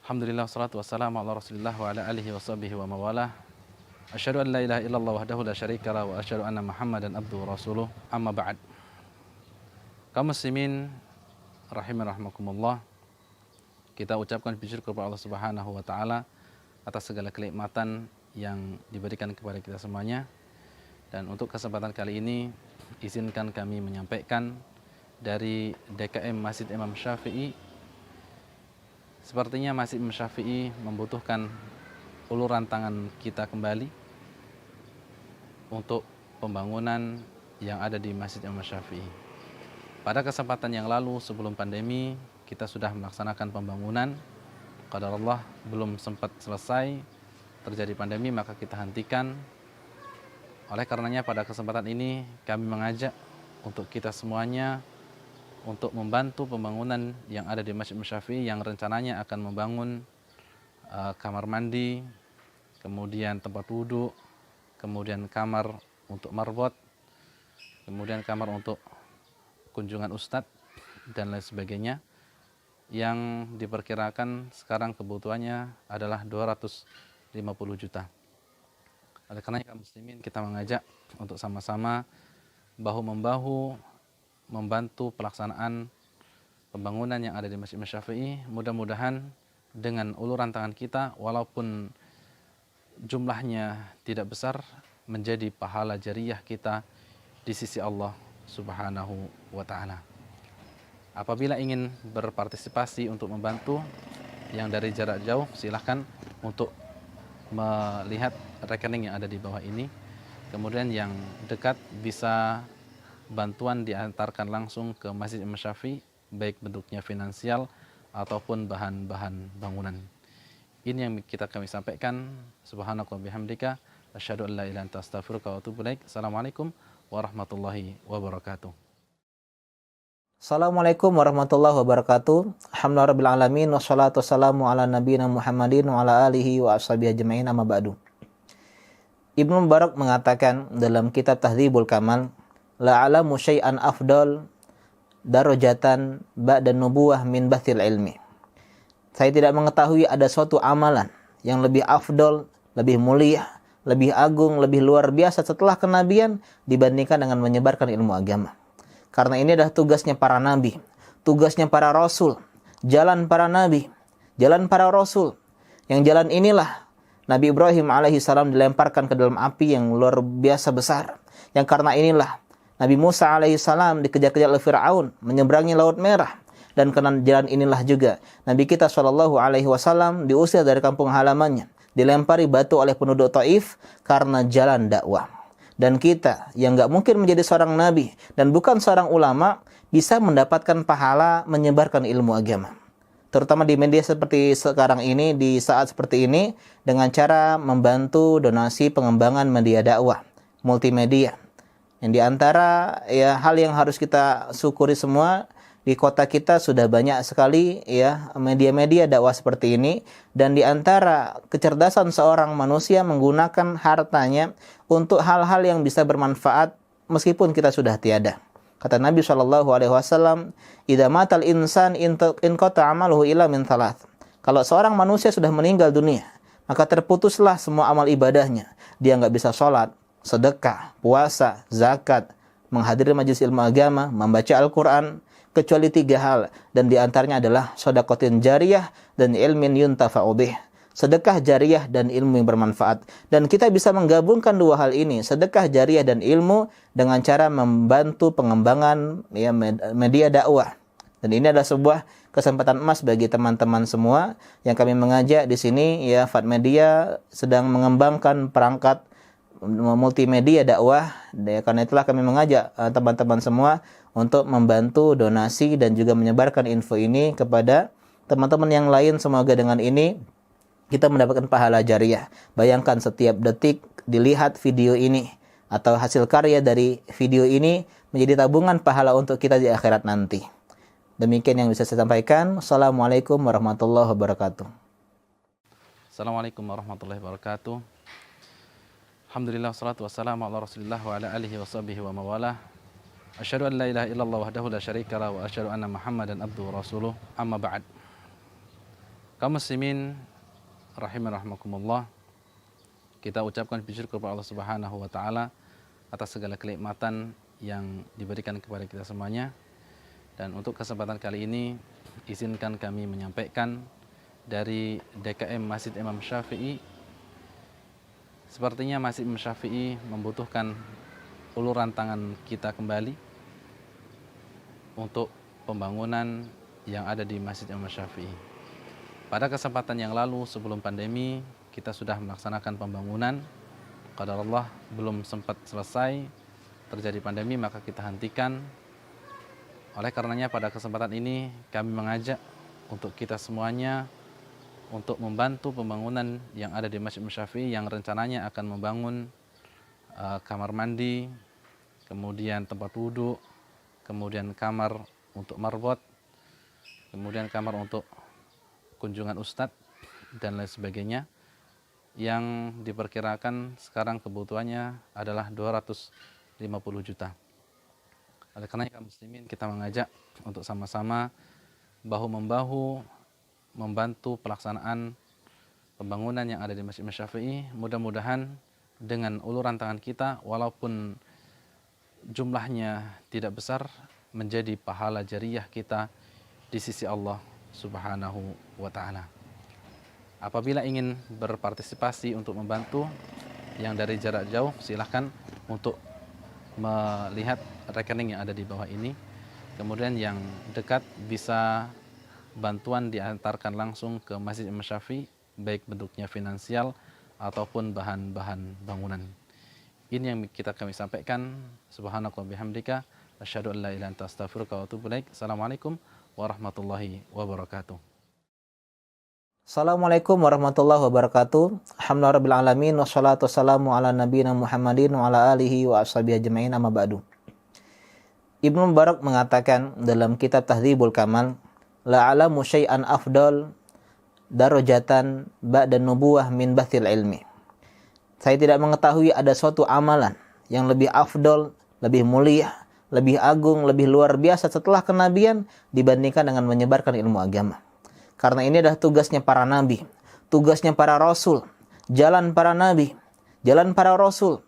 Alhamdulillah, wassalatu wassalamu ala rasulillah wa ala alihi wa sahbihi wa mawalah. Asyhadu an la ilaha illallah wahdahu la syarikalah wa asyhadu anna Muhammadan abduhu wa rasuluh. Amma ba'd. Kaum muslimin rahiman rahimakumullah, kita ucapkan puji syukur kepada Allah Subhanahu wa taala atas segala kenikmatan yang diberikan kepada kita semuanya. Dan untuk kesempatan kali ini izinkan kami menyampaikan dari DKM Masjid Imam Syafi'i. Sepertinya Masjid Imam Syafi'i membutuhkan uluran tangan kita kembali untuk pembangunan yang ada di Masjid Imam Syafi'i. Pada kesempatan yang lalu sebelum pandemi kita sudah melaksanakan pembangunan. Qadarullah belum sempat selesai, terjadi pandemi maka kita hentikan. Oleh karenanya pada kesempatan ini kami mengajak untuk kita semuanya untuk membantu pembangunan yang ada di Masjid Imam Syafi'i yang rencananya akan membangun kamar mandi, kemudian tempat wudhu, kemudian kamar untuk marbot, kemudian kamar untuk kunjungan ustadz dan lain sebagainya, yang diperkirakan sekarang kebutuhannya adalah 250 juta. Oleh karena kaum muslimin kita mengajak untuk sama-sama bahu-membahu membantu pelaksanaan pembangunan yang ada di Masjid Imam Syafi'i. Mudah-mudahan dengan uluran tangan kita, walaupun jumlahnya tidak besar, menjadi pahala jariyah kita di sisi Allah Subhanahu wa ta'ala. Apabila ingin berpartisipasi untuk membantu yang dari jarak jauh, silahkan untuk melihat rekening yang ada di bawah ini. Kemudian yang dekat bisa bantuan diantarkan langsung ke Masjid Imam Syafi'i, baik bentuknya finansial ataupun bahan-bahan bangunan. Ini yang kami sampaikan. Subhanaka wa bihamdika asyhadu an la ilaha illa anta astaghfiruka wa atubu ilaik. Assalamualaikum warahmatullahi wabarakatuh. Assalamualaikum warahmatullahi wabarakatuh. Alhamdulillahirabbil alamin wassalatu wassalamu ala nabiyina Muhammadin wa ala alihi wa ashabihi ajmain, amma ba'du. Ibnu Mubarak mengatakan dalam kitab Tahdzibul Kamal, la alamu syai'an afdal darajatan ba'da nubuwah min bathil ilmi. Saya tidak mengetahui ada suatu amalan yang lebih afdal, lebih mulia, lebih agung, lebih luar biasa setelah kenabian dibandingkan dengan menyebarkan ilmu agama. Karena ini adalah tugasnya para nabi, tugasnya para rasul, jalan para nabi, jalan para rasul. Yang jalan inilah Nabi Ibrahim alaihissalam dilemparkan ke dalam api yang luar biasa besar. Yang karena inilah Nabi Musa alaihissalam dikejar-kejar oleh Fir'aun, menyeberangi Laut Merah. Dan karena jalan inilah juga Nabi kita SAW diusir dari kampung halamannya, dilempari batu oleh penduduk Taif karena jalan dakwah. Dan kita yang nggak mungkin menjadi seorang nabi dan bukan seorang ulama bisa mendapatkan pahala menyebarkan ilmu agama. Terutama di media seperti sekarang ini, di saat seperti ini, dengan cara membantu donasi pengembangan media dakwah, multimedia. Yang diantara hal yang harus kita syukuri semua, di kota kita sudah banyak sekali media-media dakwah seperti ini, dan di antara kecerdasan seorang manusia menggunakan hartanya untuk hal-hal yang bisa bermanfaat meskipun kita sudah tiada. Kata Nabi SAW, idza matal insan inqata amaluhu illa min thalath. Kalau seorang manusia sudah meninggal dunia, maka terputuslah semua amal ibadahnya. Dia nggak bisa sholat, sedekah, puasa, zakat, menghadiri majelis ilmu agama, membaca Al-Quran, kecuali 3 hal, dan diantaranya adalah shadaqatin jariyah dan ilmin yuntafa'u bih. Sedekah jariyah dan ilmu yang bermanfaat. Dan kita bisa menggabungkan 2 hal ini, sedekah jariyah dan ilmu, dengan cara membantu pengembangan media dakwah. Dan ini adalah sebuah kesempatan emas bagi teman-teman semua yang kami mengajak di sini. Fat Media sedang mengembangkan perangkat multimedia dakwah. Karena itulah kami mengajak teman-teman semua untuk membantu donasi dan juga menyebarkan info ini kepada teman-teman yang lain. Semoga dengan ini kita mendapatkan pahala jariyah. Bayangkan setiap detik dilihat video ini atau hasil karya dari video ini menjadi tabungan pahala untuk kita di akhirat nanti. Demikian yang bisa saya sampaikan. Assalamualaikum warahmatullahi wabarakatuh. Assalamualaikum warahmatullahi wabarakatuh. Alhamdulillah, wassalatu wassalamu ala rasulillah wa ala alihi wa sahbihi wa mawalah. Asyhadu an la ilaha illallah wahdahu la syarikalah wa asyhadu anna Muhammadan abduhu wa rasuluh. Amma ba'd. Kaum muslimin rahimakumullah, kita ucapkan puji syukur kepada Allah Subhanahu wa taala atas segala kenikmatan yang diberikan kepada kita semuanya. Dan untuk kesempatan kali ini izinkan kami menyampaikan dari DKM Masjid Imam Syafi'i. Sepertinya Masjid Imam Syafi'i membutuhkan uluran tangan kita kembali untuk pembangunan yang ada di Masjid Imam Syafi'i. Pada kesempatan yang lalu sebelum pandemi kita sudah melaksanakan pembangunan. Qadarullah belum sempat selesai, terjadi pandemi maka kita hentikan. Oleh karenanya pada kesempatan ini kami mengajak untuk kita semuanya untuk membantu pembangunan yang ada di Masjid Imam Syafi'i yang rencananya akan membangun kamar mandi, kemudian tempat wudhu, kemudian kamar untuk marbot, kemudian kamar untuk kunjungan ustadz dan lain sebagainya, yang diperkirakan sekarang kebutuhannya adalah 250 juta. Oleh karena kaum muslimin kita mengajak untuk sama-sama bahu-membahu membantu pelaksanaan pembangunan yang ada di Masjid Imam Syafi'i. Mudah-mudahan dengan uluran tangan kita, walaupun jumlahnya tidak besar, menjadi pahala jariyah kita di sisi Allah Subhanahu wa ta'ala. Apabila ingin berpartisipasi untuk membantu yang dari jarak jauh, silahkan untuk melihat rekening yang ada di bawah ini. Kemudian yang dekat bisa bantuan diantarkan langsung ke Masjid Imam Syafi'i, baik bentuknya finansial ataupun bahan-bahan bangunan. Ini yang kami sampaikan. Subhanakallah bihamdika asyhadu an la ilaha illa anta astaghfiruka wa atubu ilaik. Assalamualaikum warahmatullahi wabarakatuh. Assalamualaikum warahmatullahi wabarakatuh. Alhamdulillahirabbil alamin wassalatu wassalamu ala nabiyina Muhammadin wa ala alihi wa ashabihi ajmain, amma ba'du. Ibnu Mubarak mengatakan dalam kitab Tahdzibul Kamal, la alamu syai'an afdal darajatan ba'da nubuwah min bathil ilmi. Saya tidak mengetahui ada suatu amalan yang lebih afdal, lebih mulia, lebih agung, lebih luar biasa setelah kenabian dibandingkan dengan menyebarkan ilmu agama. Karena ini adalah tugasnya para nabi, tugasnya para rasul, jalan para nabi, jalan para rasul.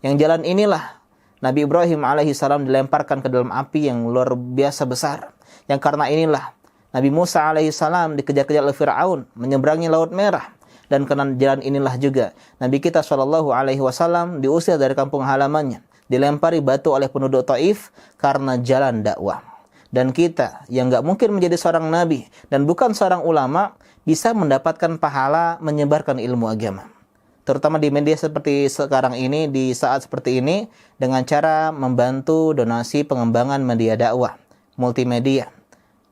Yang jalan inilah Nabi Ibrahim alaihissalam dilemparkan ke dalam api yang luar biasa besar. Yang karena inilah Nabi Musa alaihissalam dikejar-kejar oleh Fir'aun, menyeberangi Laut Merah. Dan karena jalan inilah juga Nabi kita SAW diusir dari kampung halamannya, dilempari batu oleh penduduk Taif karena jalan dakwah. Dan kita yang gak mungkin menjadi seorang nabi dan bukan seorang ulama bisa mendapatkan pahala menyebarkan ilmu agama. Terutama di media seperti sekarang ini, di saat seperti ini, dengan cara membantu donasi pengembangan media dakwah, multimedia.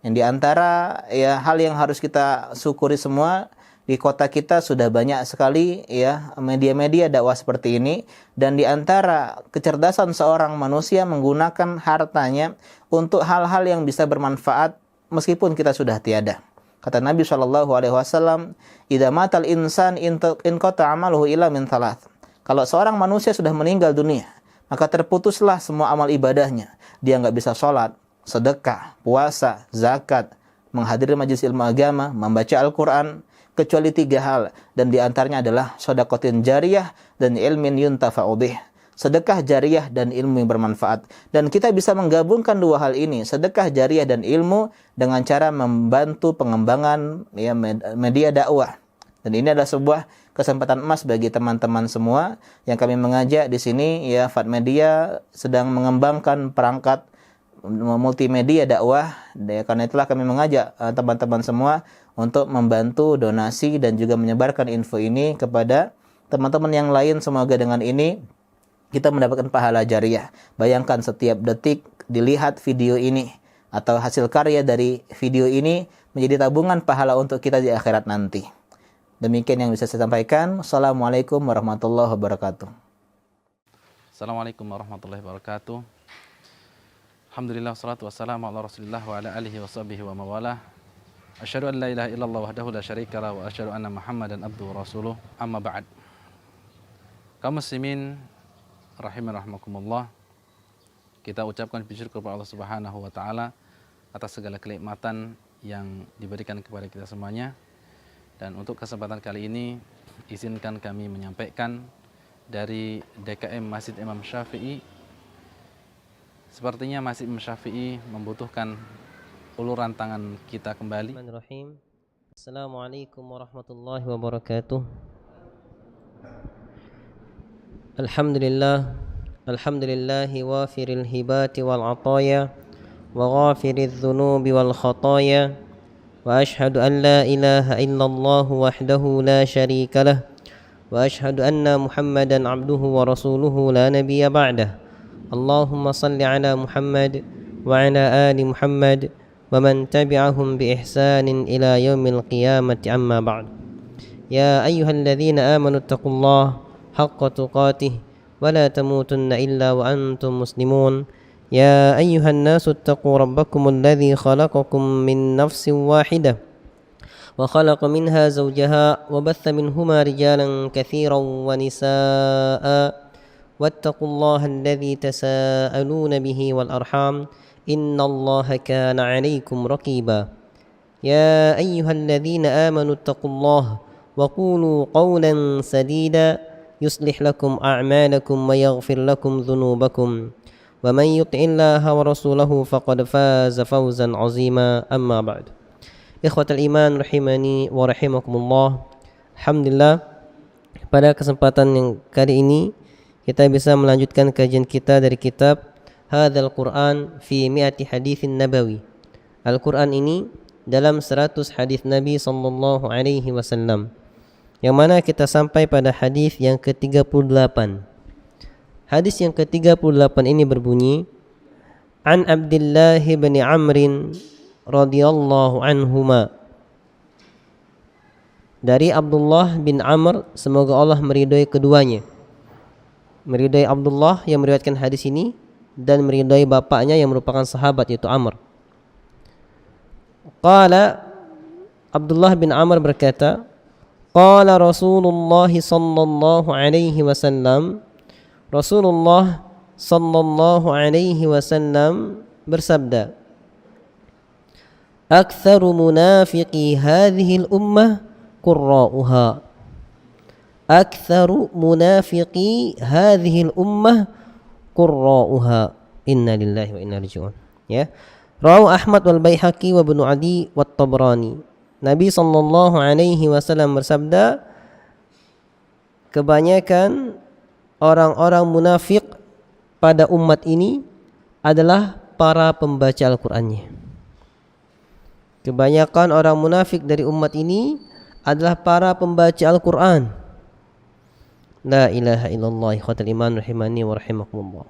Yang diantara ya hal yang harus kita syukuri semua, di kota kita sudah banyak sekali ya media-media dakwah seperti ini, dan di antara kecerdasan seorang manusia menggunakan hartanya untuk hal-hal yang bisa bermanfaat meskipun kita sudah tiada. Kata Nabi SAW, "Idza matal insan inqata 'amaluhu illa min thalath." Kalau seorang manusia sudah meninggal dunia, maka terputuslah semua amal ibadahnya. Dia nggak bisa sholat, sedekah, puasa, zakat, menghadiri majelis ilmu agama, membaca Al-Quran, kecuali 3 hal, dan diantaranya adalah shadaqatin jariyah dan ilmin yuntafa'u bih. Sedekah jariyah dan ilmu yang bermanfaat. Dan kita bisa menggabungkan 2 hal ini, sedekah jariyah dan ilmu, dengan cara membantu pengembangan ya, media dakwah. Dan ini adalah sebuah kesempatan emas bagi teman-teman semua yang kami mengajak di sini. Ya, Fat Media sedang mengembangkan perangkat multimedia dakwah. Karena itulah kami mengajak teman-teman semua untuk membantu donasi dan juga menyebarkan info ini kepada teman-teman yang lain. Semoga dengan ini kita mendapatkan pahala jariyah. Bayangkan setiap detik dilihat video ini atau hasil karya dari video ini menjadi tabungan pahala untuk kita di akhirat nanti. Demikian yang bisa saya sampaikan. Assalamualaikum warahmatullahi wabarakatuh. Assalamualaikum warahmatullahi wabarakatuh. Alhamdulillah, wassalatu wassalamu ala rasulillah wa ala alihi wa sahbihi wa mawalah. Asyhadu an la ilaha illallah wahdahu la syarika lah wa asyhadu anna Muhammadan abduhu wa rasuluh. Amma ba'd. Kaum muslimin rahimakumullah, kita ucapkan puji syukur kepada Allah Subhanahu wa taala atas segala kenikmatan yang diberikan kepada kita semuanya. Dan untuk kesempatan kali ini izinkan kami menyampaikan dari DKM Masjid Imam Syafi'i. Sepertinya Masjid Imam Syafi'i membutuhkan uluran tangan kita kembali. Bismillahirrahmanirrahim. Assalamualaikum warahmatullahi wabarakatuh. Alhamdulillahi wafiril hibati wal ataya wa ghafiriz dhunubi wal khataya. وأشهد أن لا إله إلا الله وحده لا شريك له وأشهد أن محمدا عبده ورسوله لا نبي بعده اللهم صل على محمد وعلى آل محمد ومن تبعهم بإحسان إلى يوم القيامة أما بعد يا أيها الذين آمنوا اتقوا الله حق تقاته ولا تموتن إلا وأنتم مسلمون يا أيها الناس اتقوا ربكم الذي خلقكم من نفس واحدة وخلق منها زوجها وبث منهما رجالا كثيرا ونساء واتقوا الله الذي تساءلون به والأرحام إن الله كان عليكم رقيبا يا أيها الذين آمنوا اتقوا الله وقولوا قولا سديدا يصلح لكم أعمالكم ويغفر لكم ذنوبكم ومن يطع الله ورسوله فقد فاز فوزا عظيما أما بعد Ikhwatal iman rahimani wa rahimakumullah. Alhamdulillah, pada kesempatan yang kali ini kita bisa melanjutkan kajian kita dari kitab Hadzal Quran fi mi'ati haditsin nabawi. Al-Quran ini dalam 100 hadis Nabi sallallahu alaihi wasallam, yang mana kita sampai pada hadis yang ke-38. Hadis yang ke-38 ini berbunyi, An Abdullah bin Amr radhiyallahu anhuma. Dari Abdullah bin Amr, semoga Allah meridhai keduanya. Meridhai Abdullah yang meriwayatkan hadis ini dan meridhai bapaknya yang merupakan sahabat, yaitu Amr. Qala, Abdullah bin Amr berkata, Qala Rasulullah sallallahu alaihi wasallam, Rasulullah sallallahu alaihi wasallam bersabda, Aktsaru munafiqi hadhihi al-ummah qurra'uha. Aktsaru munafiqi hadhihi al-ummah qurra'uha. Inna lillahi wa inna ilaihi raji'un. Ya. Rawahu Ahmad wal Baihaqi wa Ibnu Adi wa Tabrani. Nabi sallallahu alaihi wasallam bersabda, kebanyakan orang-orang munafik pada umat ini adalah para pembaca Al-Qur'annya. Kebanyakan orang munafik dari umat ini adalah para pembaca Al-Qur'an. La ilaha illallah, ikhwatal iman rahimani wa rahimakumullah.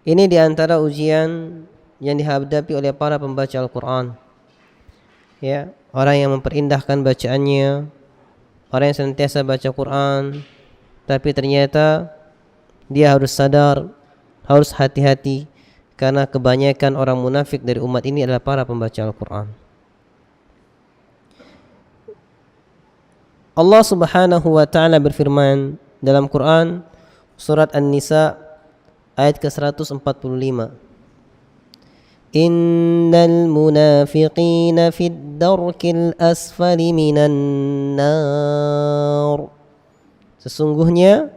Ini diantara ujian yang dihadapi oleh para pembaca Al-Qur'an. Ya, orang yang memperindahkan bacaannya, orang yang senantiasa baca Quran, tapi ternyata dia harus sadar, harus hati-hati, karena kebanyakan orang munafik dari umat ini adalah para pembaca Al-Quran. Allah subhanahu wa ta'ala berfirman dalam Quran, surat An-Nisa ayat ke-145. Innal munafiqina fid darkil asfali minan nar. Sesungguhnya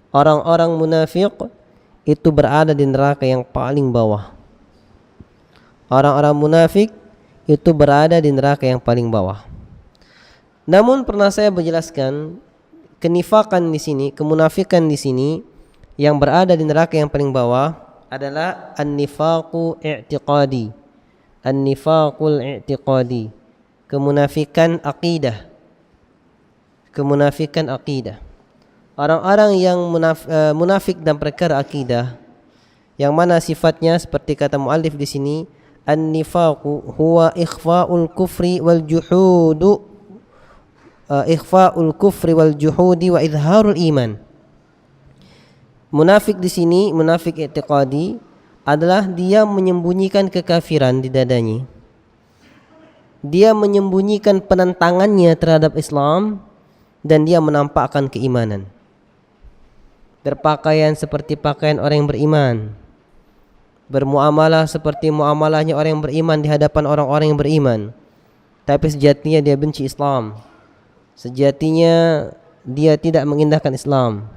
orang-orang munafik itu berada di neraka yang paling bawah. Orang-orang munafik itu berada di neraka yang paling bawah. Namun pernah saya menjelaskan, kenifakan di sini, kemunafikan di sini yang berada di neraka yang paling bawah adalah an-nifaqu i'tiqadi. An-nifaqul i'tiqadi, kemunafikan akidah. Kemunafikan akidah. Orang-orang yang munafik dan perkara akidah, yang mana sifatnya seperti kata muallif di sini, an-nifaqu huwa ikhfa'ul kufri wal juhudu, ikhfa'ul kufri wal juhudi wa izharul iman. Munafik di sini, munafik i'tiqadi adalah dia menyembunyikan kekafiran di dadanya. Dia menyembunyikan penentangannya terhadap Islam dan dia menampakkan keimanan. Berpakaian seperti pakaian orang yang beriman, bermuamalah seperti muamalahnya orang yang beriman di hadapan orang-orang yang beriman, tapi sejatinya dia benci Islam. Sejatinya dia tidak mengindahkan Islam.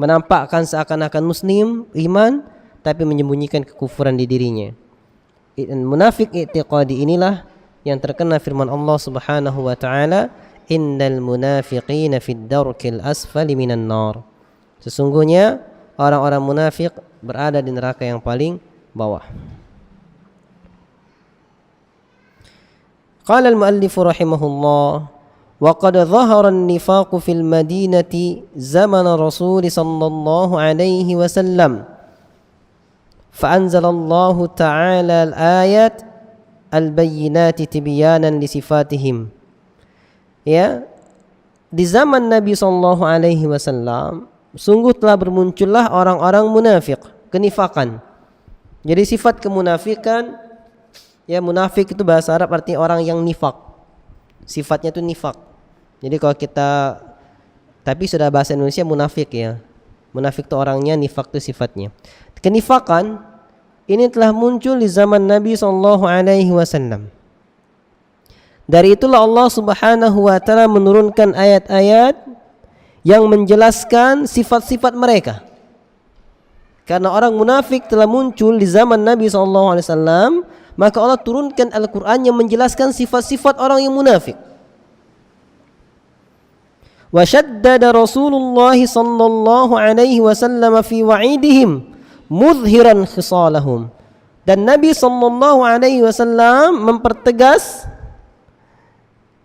Menampakkan seakan-akan muslim, iman, tapi menyembunyikan kekufuran di dirinya. Dan munafik i'tiqadi inilah yang terkena firman Allah Subhanahu wa taala, innal munafiqina fid darkil asfali minan nar. Sesungguhnya orang-orang munafik berada di neraka yang paling bawah. Qala al-muallif rahimahullah, وقد ظهر النفاق في المدينة زمن رسول صلى الله عليه وسلم فأنزل الله تعالى الآيات البينات تبيانا لصفاتهم. Ya, di zaman Nabi sallallahu alaihi wasallam sungguh telah bermuncullah orang-orang munafik, kenifakan. Jadi sifat kemunafikan, ya, munafik itu bahasa Arab artinya orang yang nifak. Sifatnya itu nifak. Jadi kalau kita, tapi sudah bahasa Indonesia munafik ya. Munafik itu orangnya, nifak itu sifatnya. Kenifakan ini telah muncul di zaman Nabi SAW. Dari itulah Allah Subhanahu wa taala menurunkan ayat-ayat yang menjelaskan sifat-sifat mereka. Karena orang munafik telah muncul di zaman Nabi SAW, maka Allah turunkan Al-Quran yang menjelaskan sifat-sifat orang yang munafik. Wa shaddada Rasulullah sallallahu alaihi wasallam fi wa'idihim mudhiran khisalahum. Dan Nabi sallallahu alaihi wasallam mempertegas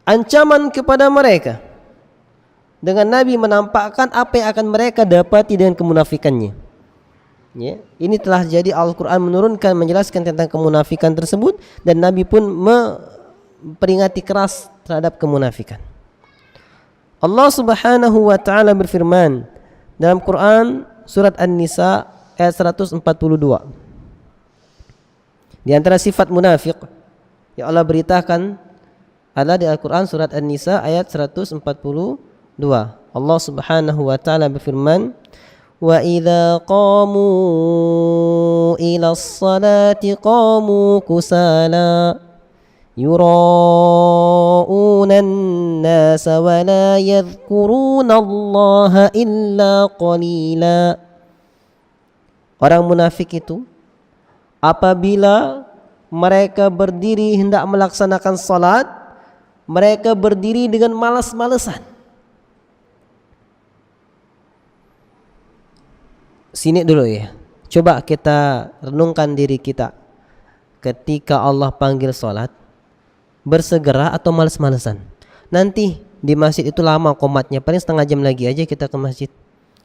ancaman kepada mereka dengan Nabi menampakkan apa yang akan mereka dapati dengan kemunafikannya. Ya, ini telah jadi Al-Quran menurunkan menjelaskan tentang kemunafikan tersebut, dan Nabi pun memperingati keras terhadap kemunafikan. Allah Subhanahu wa taala berfirman dalam Quran surat An-Nisa ayat 142. Di antara sifat munafik yang Allah beritakan adalah di Al-Quran surat An-Nisa ayat 142. Allah Subhanahu wa taala berfirman, wa idza qamu ila as-salati qamu kusala yura'una an-nasa wa la yadhkuruna Allah illa qalila. Orang munafik itu apabila mereka berdiri hendak melaksanakan salat, mereka berdiri dengan malas-malesan. Sini dulu ya. Coba kita renungkan diri kita. Ketika Allah panggil salat, bersegera atau malas-malesan? Nanti di masjid itu lama qomatnya, paling setengah jam lagi aja kita ke masjid.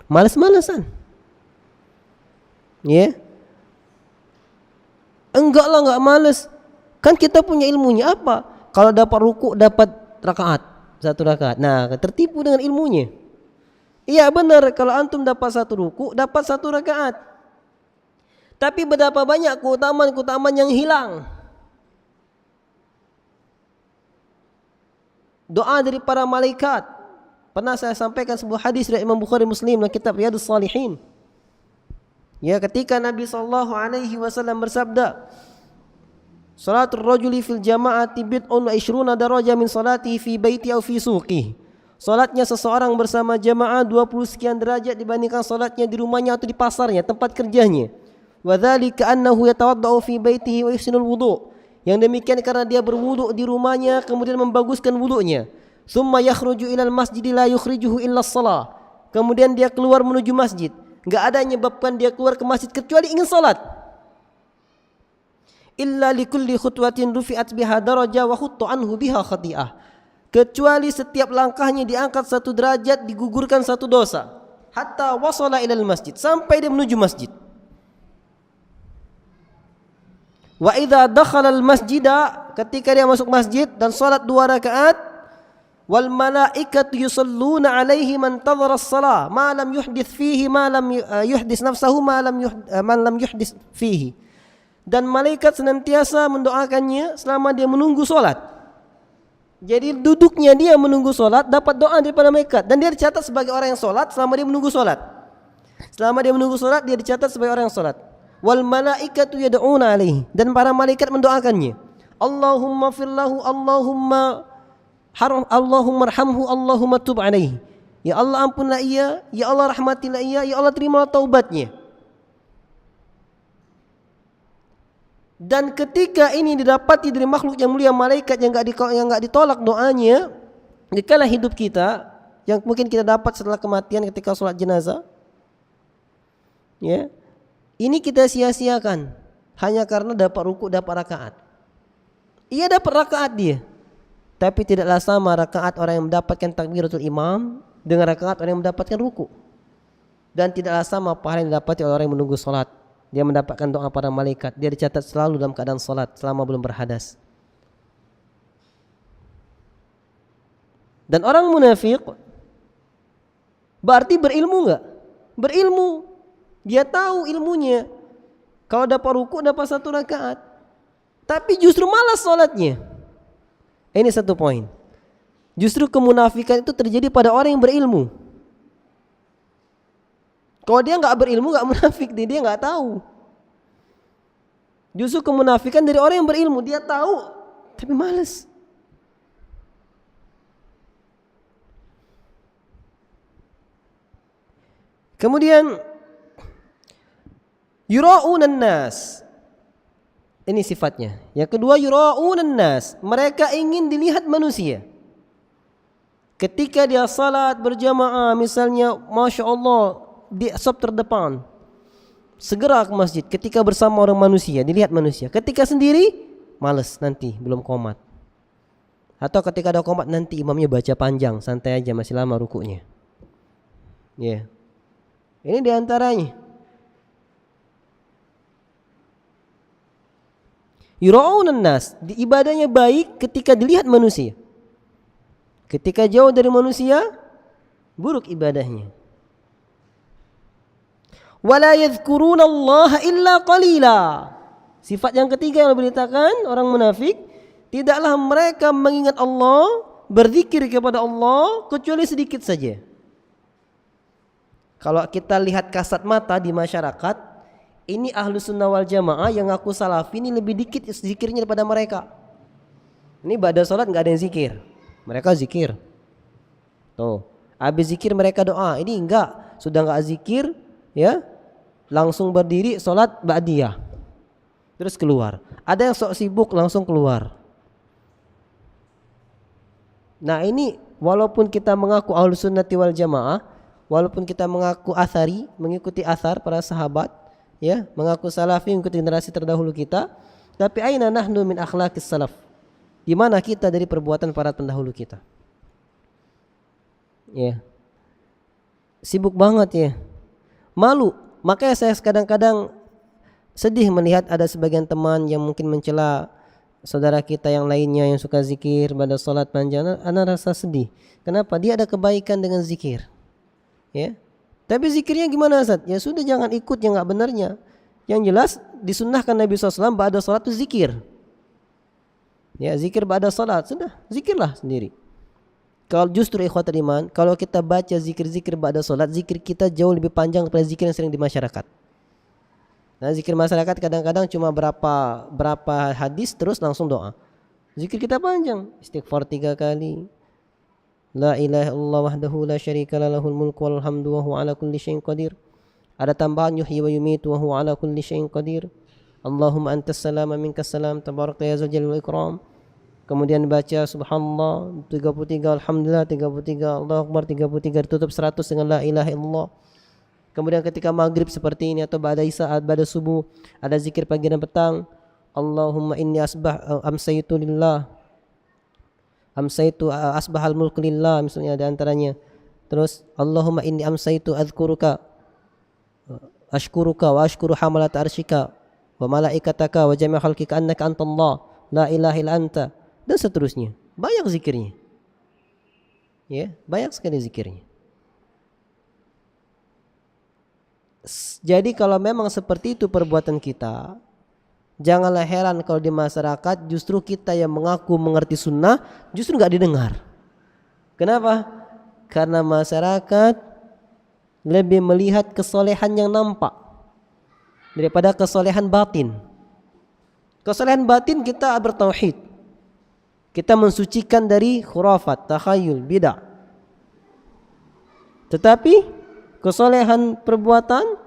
Malas-malesan. Ya. Enggak lah, enggak males. Kan kita punya ilmunya apa? Kalau dapat ruku dapat rakaat, satu rakaat. Nah, tertipu dengan ilmunya. Iya benar, kalau antum dapat satu ruku dapat satu rakaat. Tapi berapa banyak keutamaan-keutamaan yang hilang. Doa dari para malaikat. Pernah saya sampaikan sebuah hadis dari Imam Bukhari Muslim dalam kitab Riyadhus Shalihin. Ya, ketika Nabi SAW bersabda, salatul rajuli fil jama'ati bid'un wa ishruna daraja min salatihi fi baiti aw fi suqih. Salatnya seseorang bersama jamaah 20 sekian derajat dibandingkan salatnya di rumahnya atau di pasarnya, tempat kerjanya. Wa dzalika annahu yatawaddau fi baitihi wa yuhsinul wudu'. Yang demikian karena dia berwudu di rumahnya kemudian membaguskan wudunya. Tsumma yakhruju ilal masjid la yukhrijuhu illa shalah. Kemudian dia keluar menuju masjid. Enggak ada yang menyebabkan dia keluar ke masjid kecuali ingin salat. Illa likulli khutwatin rufi'at biha daraja wa khutta anhu biha khati'ah. Kecuali setiap langkahnya diangkat satu derajat, digugurkan satu dosa. Hatta wasala ilal masjid, sampai dia menuju masjid. Wa idza dakhala al-masjida, ketika dia masuk masjid dan salat 2 rakaat, wal malaikatu yusalluna alaihi man tadhara as-salah ma lam yuhdits fihi ma lam yuhdits nafsahu ma lam yuhdits fihi. Dan malaikat senantiasa mendoakannya selama dia menunggu salat. Jadi duduknya dia menunggu salat dapat doa daripada malaikat, dan dia dicatat sebagai orang yang salat selama dia menunggu salat. Selama dia menunggu salat dia dicatat sebagai orang yang salat. Wal malaikatu yad'una alaihi, dan para malaikat mendoakannya. Allahumma firlahu, Allahumma arhamhu, Allahumma tub alaihi. Ya Allah ampunlah ia, ya Allah rahmatilah ia, ya Allah terimalah taubatnya. Dan ketika ini didapati dari makhluk yang mulia, malaikat yang enggak ditolak doanya dikala hidup kita, yang mungkin kita dapat setelah kematian ketika sholat jenazah, ya, ini kita sia-siakan hanya karena dapat ruku, dapat rakaat. Ia dapat rakaat dia, tapi tidaklah sama rakaat orang yang mendapatkan takbiratul imam dengan rakaat orang yang mendapatkan ruku. Dan tidaklah sama pahala yang didapati oleh orang yang menunggu salat. Dia mendapatkan doa para malaikat. Dia dicatat selalu dalam keadaan salat selama belum berhadas. Dan orang munafik berarti berilmu enggak? Berilmu. Dia tahu ilmunya. Kalau dapat ruku dapat 1 rakaat. Tapi justru malas salatnya. Ini satu poin. Justru kemunafikan itu terjadi pada orang yang berilmu. Kalau dia nggak berilmu, nggak munafik, dia nggak tahu. Justru kemunafikan dari orang yang berilmu, dia tahu tapi malas. Kemudian yura'unan nas. Ini sifatnya. Yang kedua, yura'unan nas. Mereka ingin dilihat manusia. Ketika dia salat berjamaah misalnya, Masya Allah, di saf terdepan, segera ke masjid. Ketika bersama orang manusia, dilihat manusia. Ketika sendiri, males, nanti belum qomat. Atau ketika ada qomat, nanti imamnya baca panjang, santai aja, masih lama rukunya. Ya, ini diantaranya. Yura'unan nas, di ibadahnya baik ketika dilihat manusia. Ketika jauh dari manusia, buruk ibadahnya. Wala yadhkuruna Allah illa qalila. Sifat yang ketiga yang diberitakan orang munafik, tidaklah mereka mengingat Allah, berzikir kepada Allah kecuali sedikit saja. Kalau kita lihat kasat mata di masyarakat, ini Ahlus Sunnah wal Jamaah yang ngaku salafi ini lebih dikit zikirnya daripada mereka. Ini ba'da salat enggak ada yang zikir. Mereka zikir. Tuh, habis zikir mereka doa. Ini enggak, sudah enggak zikir, ya, langsung berdiri salat ba'diyah. Terus keluar. Ada yang sok sibuk langsung keluar. Nah, ini walaupun kita mengaku Ahlus Sunnati wal Jamaah, walaupun kita mengaku athari, mengikuti athar para sahabat, ya, mengaku salafi, mengikuti generasi terdahulu kita, tapi aina nahnu min akhlaqis salaf? Di mana kita dari perbuatan para pendahulu kita? Ya. Sibuk banget ya. Malu. Makanya saya kadang-kadang sedih melihat ada sebagian teman yang mungkin mencela saudara kita yang lainnya yang suka zikir pada salat panjang. Ana rasa sedih. Kenapa? Dia ada kebaikan dengan zikir. Ya. Tapi zikirnya gimana, Ustaz? Ya sudah, jangan ikut yang enggak benarnya. Yang jelas disunnahkan Nabi SAW ba'da salat itu zikir. Ya, zikir ba'da salat, sudah, zikirlah sendiri. Kalau justru ikhwatul iman, kalau kita baca zikir-zikir ba'da salat, zikir kita jauh lebih panjang daripada zikir yang sering di masyarakat. Nah, zikir masyarakat kadang-kadang cuma berapa hadis terus langsung doa. Zikir kita panjang, istighfar 3 kali. La ilaha illallah wahdahu la syarika lahul mulku wal hamdu wa huwa ala kulli syai'in qadir. Ada tambahan yuhyi wa yumitu wa huwa ala kulli syai'in qadir. Allahumma antas salam minkas salam tabarakta ya zal jalali wal ikram. Kemudian baca subhanallah 33, alhamdulillah 33, Allahu akbar 33, ditutup 100 dengan la ilaha illallah. Kemudian ketika maghrib seperti ini atau ba'da isya, ba'da subuh, ada zikir pagi dan petang. Allahumma inni amsaytu lillah, amsaytu asbahal mulku lillah, misalnya ada antaranya. Terus Allahumma inni amsaytu adzkuruka ashkuruka wa ashkuru hamalat arsyika wa malaikataka wa jami'a khalqika annaka antallah la ilaha illa anta, dan seterusnya. Banyak zikirnya. Ya, banyak sekali zikirnya. Jadi kalau memang seperti itu perbuatan kita, janganlah heran kalau di masyarakat justru kita yang mengaku mengerti sunnah justru nggak didengar. Kenapa? Karena masyarakat lebih melihat kesolehan yang nampak daripada kesolehan batin. Kesolehan batin kita bertauhid. Kita mensucikan dari khurafat, takhayul, bid'ah. Tetapi kesolehan perbuatan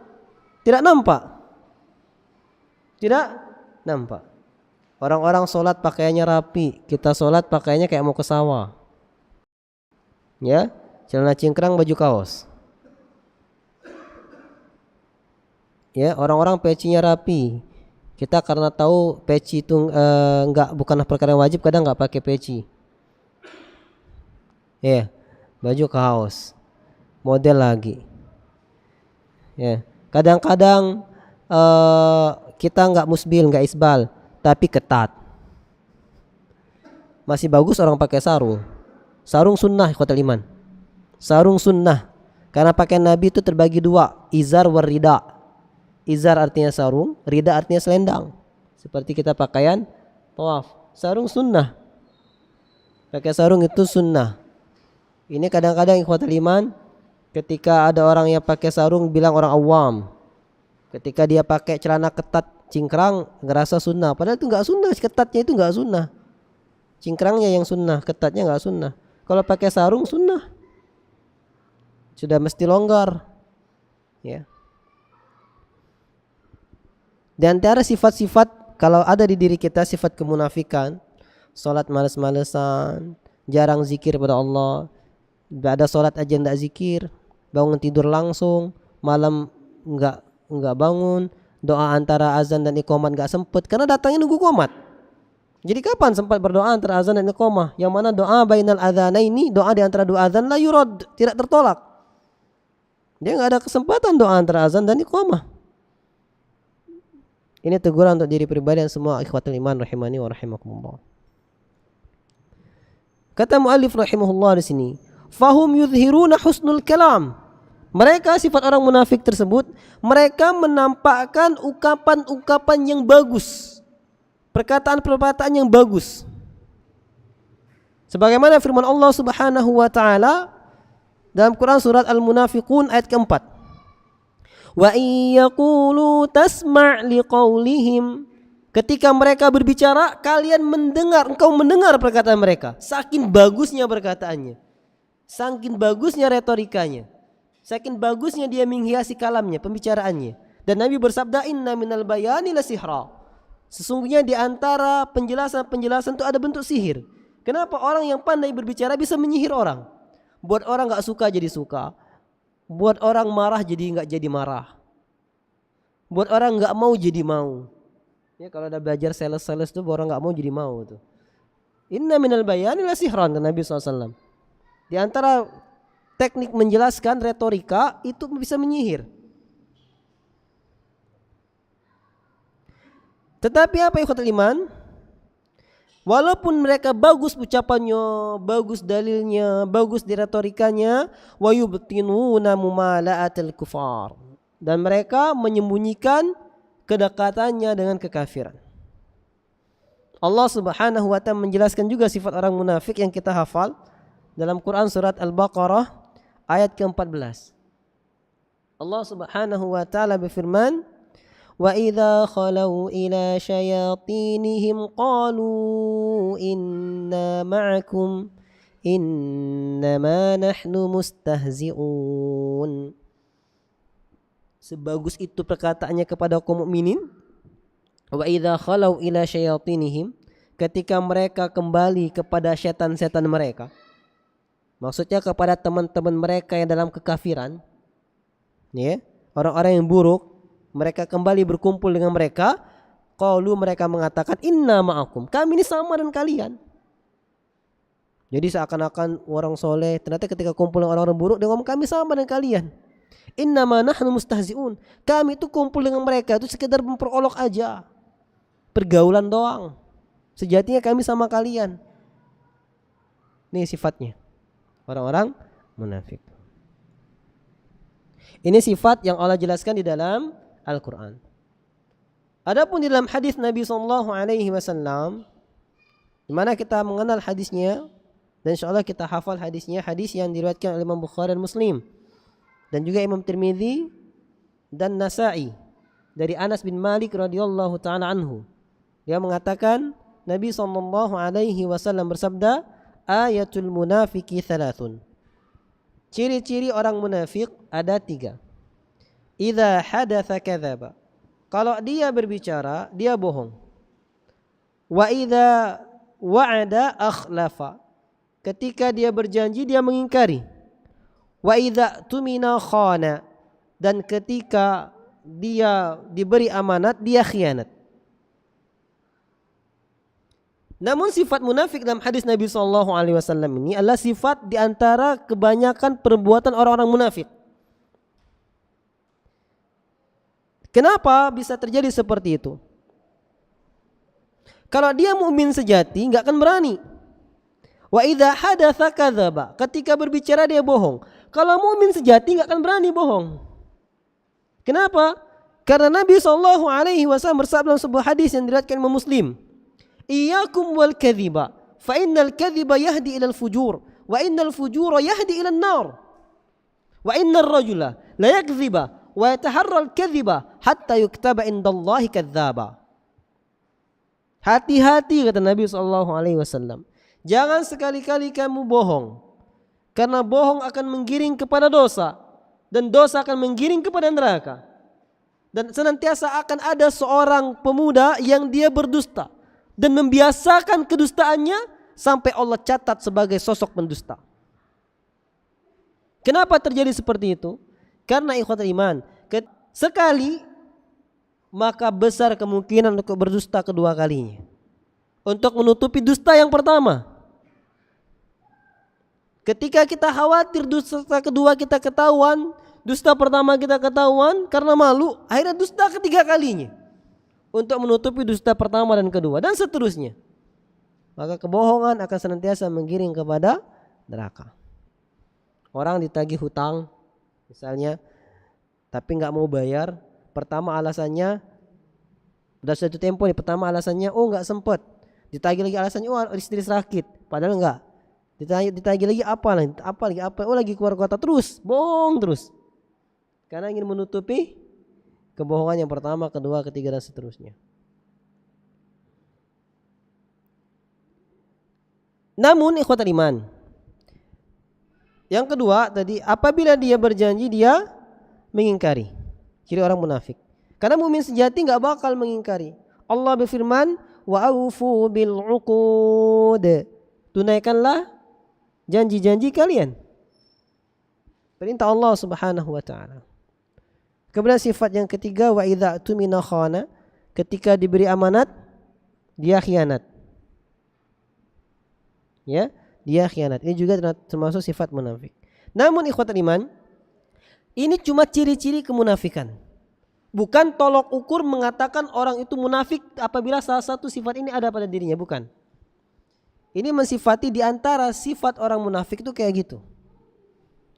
tidak nampak. Tidak nampak. Orang-orang sholat pakaiannya rapi, kita sholat pakaiannya kayak mau ke sawah. Ya, celana cingkrang, baju kaos. Ya, orang-orang pecinya rapi. Kita karena tahu peci itu bukanlah perkara yang wajib, kadang nggak pakai peci. Ya, baju kaos, model lagi. Ya, kadang-kadang kita nggak musbil, nggak isbal, tapi ketat. Masih bagus orang pakai sarung. Sarung sunnah, ikhwatul iman. Sarung sunnah. Karena pakaian Nabi itu terbagi dua, izar war rida. Izar artinya sarung, rida artinya selendang. Seperti kita pakaian tawaf. Sarung sunnah. Pakai sarung itu sunnah. Ini kadang-kadang ikhwatul iman, ketika ada orang yang pakai sarung bilang orang awam. Ketika dia pakai celana ketat cingkrang ngerasa sunnah, padahal itu nggak sunnah, ketatnya itu nggak sunnah. Cingkrangnya yang sunnah, ketatnya nggak sunnah. Kalau pakai sarung sunnah, sudah mesti longgar. Ya. Di antara sifat-sifat kalau ada di diri kita sifat kemunafikan, salat males-malesan, jarang zikir pada Allah, ada salat aja enggak zikir, bangun tidur langsung, malam enggak bangun, doa antara azan dan iqamah enggak sempet karena datangnya nunggu qomat. Jadi kapan sempat berdoa antara azan dan iqamah? Yang mana doa bainal adzanaini, doa di antara dua azan la yurad, tidak tertolak. Dia enggak ada kesempatan doa antara azan dan iqamah. Ini teguran untuk diri pribadi dan semua ikhwatul iman rahimani wa rahimakumullah. Kata muallif rahimahullah di sini, fahum yudhiruna husnul kalam. Mereka sifat orang munafik tersebut, mereka menampakkan ucapan-ucapan yang bagus, perkataan-perkataan yang bagus. Sebagaimana firman Allah Subhanahu wa taala dalam Quran surat Al-Munafiqun ayat keempat. Wa iyaqulu tasma' liqaulihim. Ketika mereka berbicara, kalian mendengar, engkau mendengar perkataan mereka. Saking bagusnya perkataannya, saking bagusnya retorikanya, saking bagusnya dia menghiasi kalamnya, pembicaraannya. Dan Nabi bersabda, inna minal bayani lasihra. Sesungguhnya di antara penjelasan-penjelasan itu ada bentuk sihir. Kenapa orang yang pandai berbicara bisa menyihir orang? Buat orang gak suka jadi suka, buat orang marah jadi gak jadi marah, buat orang gak mau jadi mau. Ya, kalau udah belajar sales tuh orang gak mau jadi mau tuh. Inna minal bayani lasihran, kata Nabi SAW. Di antara teknik menjelaskan retorika itu bisa menyihir. Tetapi apa ikhwatul iman? Walaupun mereka bagus ucapannya, bagus dalilnya, bagus di retorikanya, wa yubtinuna mumala'atil kufar. Dan mereka menyembunyikan kedekatannya dengan kekafiran. Allah Subhanahu wa taala menjelaskan juga sifat orang munafik yang kita hafal dalam Quran surat Al-Baqarah ayat ke-14. Allah Subhanahu wa taala berfirman, wa idza khalau ila syayatinihim qalu inna ma'akum innama nahnu mustahzi'un. Sebagus itu perkataannya kepada kaum mukminin. Wa idza khalau ila syayatinihim, ketika mereka kembali kepada setan-setan mereka, maksudnya kepada teman-teman mereka yang dalam kekafiran, ya, orang-orang yang buruk, mereka kembali berkumpul dengan mereka, qalu, mereka mengatakan inna ma'akum, kami ini sama dengan kalian. Jadi seakan-akan orang soleh, ternyata ketika kumpul dengan orang-orang buruk, dia ngomong kami sama dengan kalian. Innama nahnu mustahzi'un, kami itu kumpul dengan mereka itu sekedar memperolok aja, pergaulan doang. Sejatinya kami sama kalian. Ini sifatnya orang-orang munafik. Ini sifat yang Allah jelaskan di dalam Al-Quran. Adapun di dalam hadis Nabi SAW, di mana kita mengenal hadisnya dan insyaallah kita hafal hadisnya, hadis yang diriwayatkan oleh Imam Bukhari dan Muslim dan juga Imam Tirmidzi dan Nasa'i dari Anas bin Malik radhiyallahu taala anhu. Dia mengatakan Nabi SAW bersabda, ayatul munafiki thalathun. Ciri-ciri orang munafik ada 3. Idza hadatsa kadzaba. Kalau dia berbicara, dia bohong. Wa idza wa'ada akhlafa. Ketika dia berjanji, dia mengingkari. Wa idza tumina khana. Dan ketika dia diberi amanat, dia khianat. Namun sifat munafik dalam hadis Nabi SAW ini adalah sifat di antara kebanyakan perbuatan orang-orang munafik. Kenapa bisa terjadi seperti itu? Kalau dia mukmin sejati, nggak akan berani. Wa idza hadatsa kadzaba. Ketika berbicara dia bohong. Kalau mukmin sejati nggak akan berani bohong. Kenapa? Karena Nabi SAW bersabda dalam sebuah hadis yang diriwayatkan Imam Muslim. Iyyakum wal kadhiba fa innal kadhiba yahdi ilal fujur wa innal fujura yahdi ilan nar wa innar rajula la yakdhiba wa yataharra al kadhiba hatta yuktaba indallahi kadzdzaba. Hati-hati kata Nabi SAW. Jangan sekali-kali kamu bohong, karena bohong akan menggiring kepada dosa, dan dosa akan menggiring kepada neraka. Dan senantiasa akan ada seorang pemuda yang dia berdusta dan membiasakan kedustaannya sampai Allah catat sebagai sosok pendusta. Kenapa terjadi seperti itu? Karena ikhwatul iman, sekali maka besar kemungkinan untuk berdusta kedua kalinya, untuk menutupi dusta yang pertama. Ketika kita khawatir dusta kedua kita ketahuan, dusta pertama kita ketahuan karena malu, akhirnya dusta ketiga kalinya untuk menutupi dusta pertama dan kedua, dan seterusnya. Maka kebohongan akan senantiasa menggiring kepada neraka. Orang ditagih hutang misalnya, tapi nggak mau bayar. Pertama alasannya, udah suatu tempo nih, pertama alasannya nggak sempet. Ditagih lagi alasannya istri sakit, padahal enggak. Ditagih lagi apa lagi, lagi keluar kota, terus bohong terus. Karena ingin menutupi kebohongan yang pertama, kedua, ketiga, dan seterusnya. Namun ikhwatul iman, yang kedua tadi, apabila dia berjanji dia mengingkari. Ciri orang munafik. Karena mukmin sejati enggak bakal mengingkari. Allah berfirman, wa aufu bil uqud. Tunaikanlah janji-janji kalian. Perintah Allah Subhanahu wa taala. Kemudian sifat yang ketiga, wa idza tumina khana. Ketika diberi amanat, dia khianat. Ya, dia khianat. Ini juga termasuk sifat munafik. Namun ikhwatul iman, ini cuma ciri-ciri kemunafikan. Bukan tolok ukur mengatakan orang itu munafik apabila salah satu sifat ini ada pada dirinya, bukan. Ini mensifati di antara sifat orang munafik itu kayak gitu.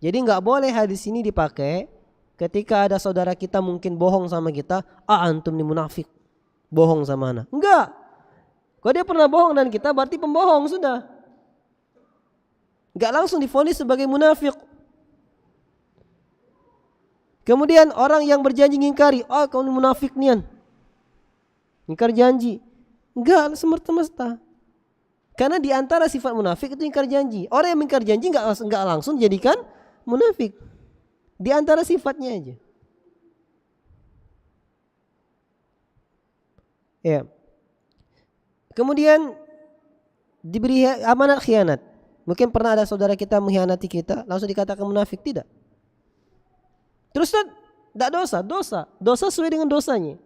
Jadi enggak boleh hadis ini dipakai ketika ada saudara kita mungkin bohong sama kita, antum nih munafik, bohong sama ana. Enggak. Kalau dia pernah bohong dan kita, berarti pembohong sudah. Enggak langsung divonis sebagai munafik. Kemudian orang yang berjanji ngingkari, kau ini munafik nian, ingkar janji. Enggak semesta-mesta. Karena di antara sifat munafik itu ingkar janji. Orang yang mengingkar janji enggak langsung jadikan munafik. Di antara sifatnya aja. Ya. Kemudian diberi amanat khianat. Mungkin pernah ada saudara kita mengkhianati kita, langsung dikatakan munafik, tidak. Terus tidak dosa sesuai dengan dosanya.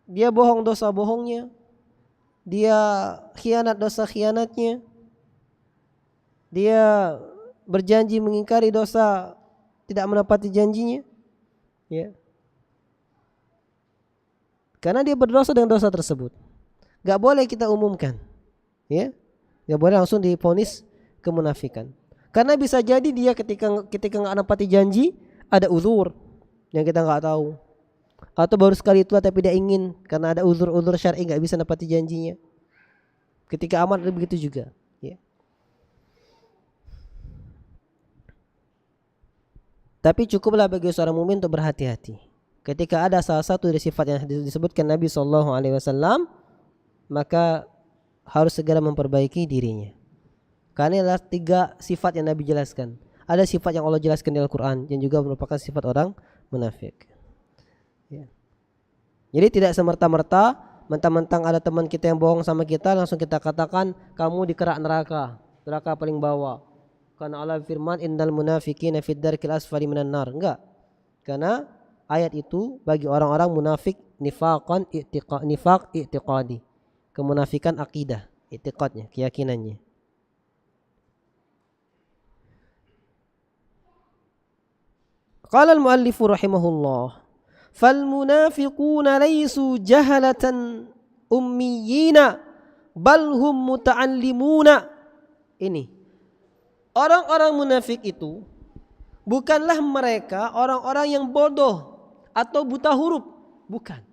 Dia bohong, dosa bohongnya. Dia khianat, dosa khianatnya. Dia berjanji mengingkari dosa, tidak menepati janjinya, ya. Karena dia berdosa dengan dosa tersebut. Gak boleh kita umumkan, ya. Gak boleh langsung divonis kemunafikan. Karena bisa jadi dia ketika nggak menepati janji ada uzur yang kita nggak tahu, atau baru sekali itulah tapi dia ingin karena ada uzur syar'i nggak bisa menepati janjinya. Ketika aman begitu juga, ya. Tapi cukuplah bagi seorang mukmin untuk berhati-hati. Ketika ada salah satu dari sifat yang disebutkan Nabi SAW, maka harus segera memperbaiki dirinya. Karena adalah 3 sifat yang Nabi jelaskan. Ada sifat yang Allah jelaskan di Al-Quran yang juga merupakan sifat orang munafik. Ya. Jadi tidak semerta-merta mentang-mentang ada teman kita yang bohong sama kita langsung kita katakan kamu di kerak neraka paling bawah. Karena Allah firman innal munafiqina fid darkil asfali minan nar. Enggak. Karena ayat itu bagi orang-orang munafik nifaq i'tiqadi. Kemunafikan akidah, i'tiqadnya, keyakinannya. Qala al-muallifu rahimahullah, fal munafiquna laysu jahalatan ummiyina bal hum muta'allimuna. Ini orang-orang munafik itu bukanlah mereka orang-orang yang bodoh atau buta huruf, bukan.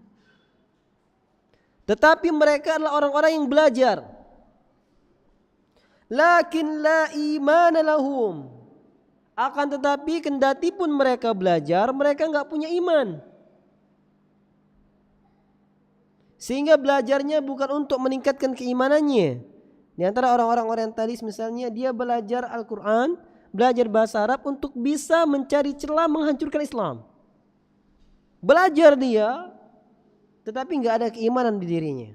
Tetapi mereka adalah orang-orang yang belajar. Lakin la imana lahum. Akan tetapi kendati pun mereka belajar, mereka enggak punya iman. Sehingga belajarnya bukan untuk meningkatkan keimanannya. Di antara orang-orang orientalis misalnya, dia belajar Al-Quran, belajar bahasa Arab untuk bisa mencari celah menghancurkan Islam. Belajar dia, tetapi enggak ada keimanan di dirinya.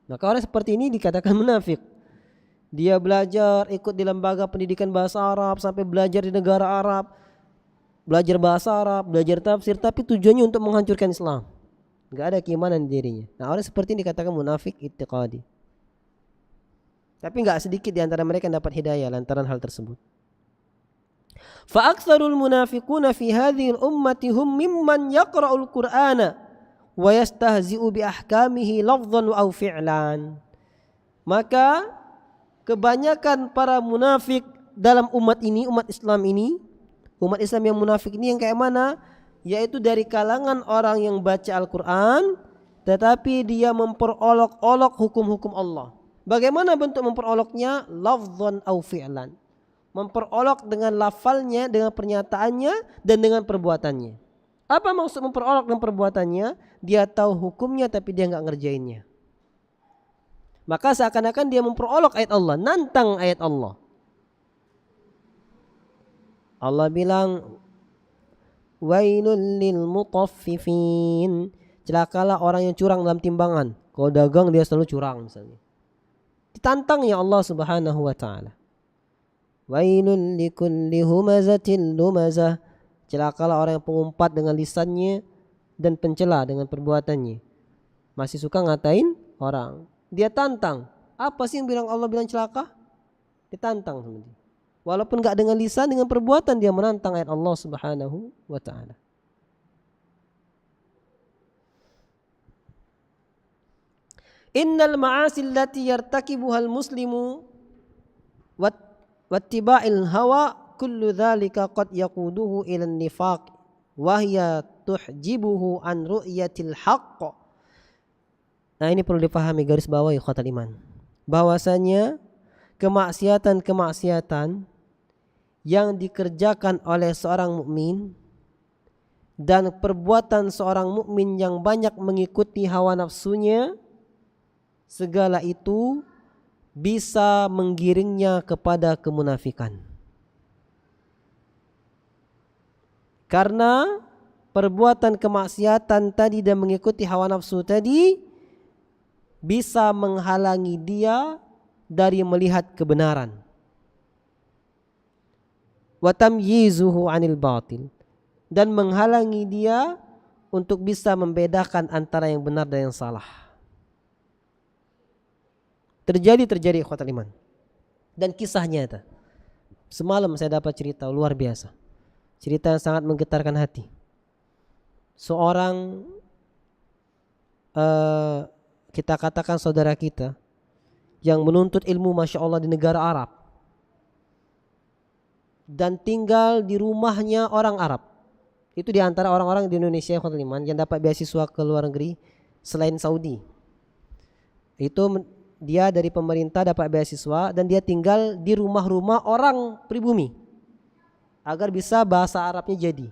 Maka orang seperti ini dikatakan munafik. Dia belajar, ikut di lembaga pendidikan bahasa Arab, sampai belajar di negara Arab, belajar bahasa Arab, belajar tafsir, tapi tujuannya untuk menghancurkan Islam. Enggak ada keimanan di dirinya. Nah, orang seperti ini dikatakan munafik i'tiqadi. Tapi enggak sedikit di antara mereka yang dapat hidayah lantaran hal tersebut. Fa aktsarul munafiquna fi hadhihi al-ummati hum mimman yaqra'ul Qur'ana wa yastahzi'u bi ahkamihi lafdhan aw fi'lan. Maka kebanyakan para munafik dalam umat ini, umat Islam ini, umat Islam yang munafik ini yang kayak mana? Yaitu dari kalangan orang yang baca Al-Quran tetapi dia memperolok-olok hukum-hukum Allah. Bagaimana bentuk memperoloknya? Lafdhan aw fi'lan. Memperolok dengan lafalnya, dengan pernyataannya, dan dengan perbuatannya. Apa maksud memperolok dengan perbuatannya? Dia tahu hukumnya tapi dia enggak ngerjainnya. Maka seakan-akan dia memperolok ayat Allah, nantang ayat Allah. Allah bilang, wailul lil mutaffifin. Celakalah orang yang curang dalam timbangan. Kalau dagang dia selalu curang misalnya. Ditantang ya Allah Subhanahu wa taala. Wailul likulli humazatin lumazah. Celakalah orang yang pengumpat dengan lisannya dan pencela dengan perbuatannya. Masih suka ngatain orang. Dia tantang. Apa sih yang Allah bilang celaka? Ditantang sama dia. Walaupun enggak dengan lisan, dengan perbuatan dia menantang ayat Allah Subhanahu wa taala. Innal ma'asi allati yartakibuha al-muslimu wattiba'il hawa kullu dhalika qad yaquduhu ila an-nifaq wa hiya tuhjibuhu an ru'yatil haqq. Nah, ini perlu dipahami garis bawah ikhwatal iman. Bahwasanya kemaksiatan-kemaksiatan yang dikerjakan oleh seorang mukmin dan perbuatan seorang mukmin yang banyak mengikuti hawa nafsunya, segala itu bisa menggiringnya kepada kemunafikan. Karena perbuatan kemaksiatan tadi dan mengikuti hawa nafsu tadi bisa menghalangi dia dari melihat kebenaran. Wa tamyizuhu 'anil batil, dan menghalangi dia untuk bisa membedakan antara yang benar dan yang salah. Terjadi ikhwatal iman. Dan kisahnya itu, semalam saya dapat cerita luar biasa. Cerita yang sangat menggetarkan hati. Seorang kita katakan saudara kita yang menuntut ilmu Masya Allah di negara Arab dan tinggal di rumahnya orang Arab. Itu di antara orang-orang di Indonesia yang dapat beasiswa ke luar negeri selain Saudi. Itu dia dari pemerintah dapat beasiswa dan dia tinggal di rumah-rumah orang pribumi agar bisa bahasa Arabnya jadi.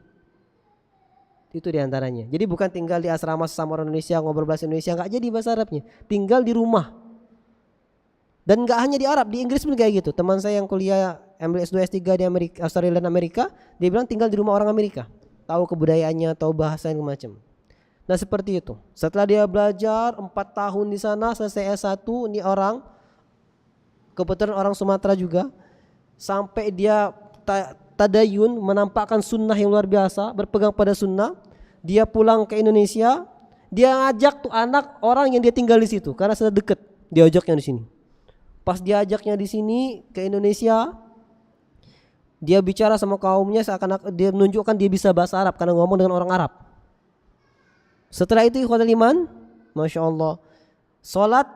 Itu diantaranya. Jadi bukan tinggal di asrama sesama orang Indonesia ngobrol bahasa Indonesia, nggak jadi bahasa Arabnya. Tinggal di rumah. Dan nggak hanya di Arab, di Inggris pun kayak gitu. Teman saya yang kuliah ambil S2 S3 di Amerika, Australia dan Amerika, dia bilang tinggal di rumah orang Amerika. Tahu kebudayaannya, tahu bahasa yang macam. Nah seperti itu. Setelah dia belajar 4 tahun di sana, selesai S1, ini orang kebetulan orang Sumatera juga, sampai dia tadayun, menampakkan sunnah yang luar biasa, berpegang pada sunnah. Dia pulang ke Indonesia, dia ngajak tuh anak orang yang dia tinggal di situ karena sudah deket, dia ajaknya di sini. Pas dia ajaknya di sini ke Indonesia, dia bicara sama kaumnya seakan-akan dia menunjukkan dia bisa bahasa Arab karena ngomong dengan orang Arab. Setelah itu ikhwatul iman, masya Allah, sholat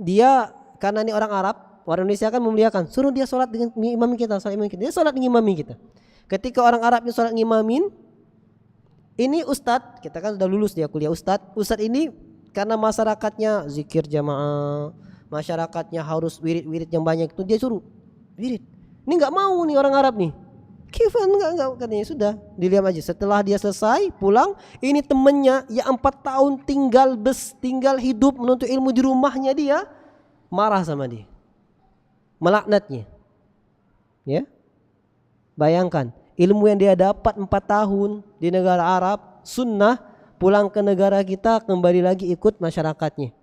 dia karena ini orang Arab, orang Indonesia kan memuliakan, suruh dia sholat dengan imam kita, dia sholat dengan imam kita. Ketika orang Arab ini sholat ngimamin, ini ustadz, kita kan sudah lulus dia kuliah ustadz ini karena masyarakatnya zikir jamaah, masyarakatnya harus wirid-wirid yang banyak, itu dia suruh wirid. Ini nggak mau nih orang Arab nih, kifan nggak katanya, sudah dilihat aja. Setelah dia selesai pulang, ini temennya yang 4 tahun tinggal hidup menuntut ilmu di rumahnya, dia marah sama dia, melaknatnya. Ya, bayangkan ilmu yang dia dapat 4 tahun di negara Arab, sunnah, pulang ke negara kita kembali lagi ikut masyarakatnya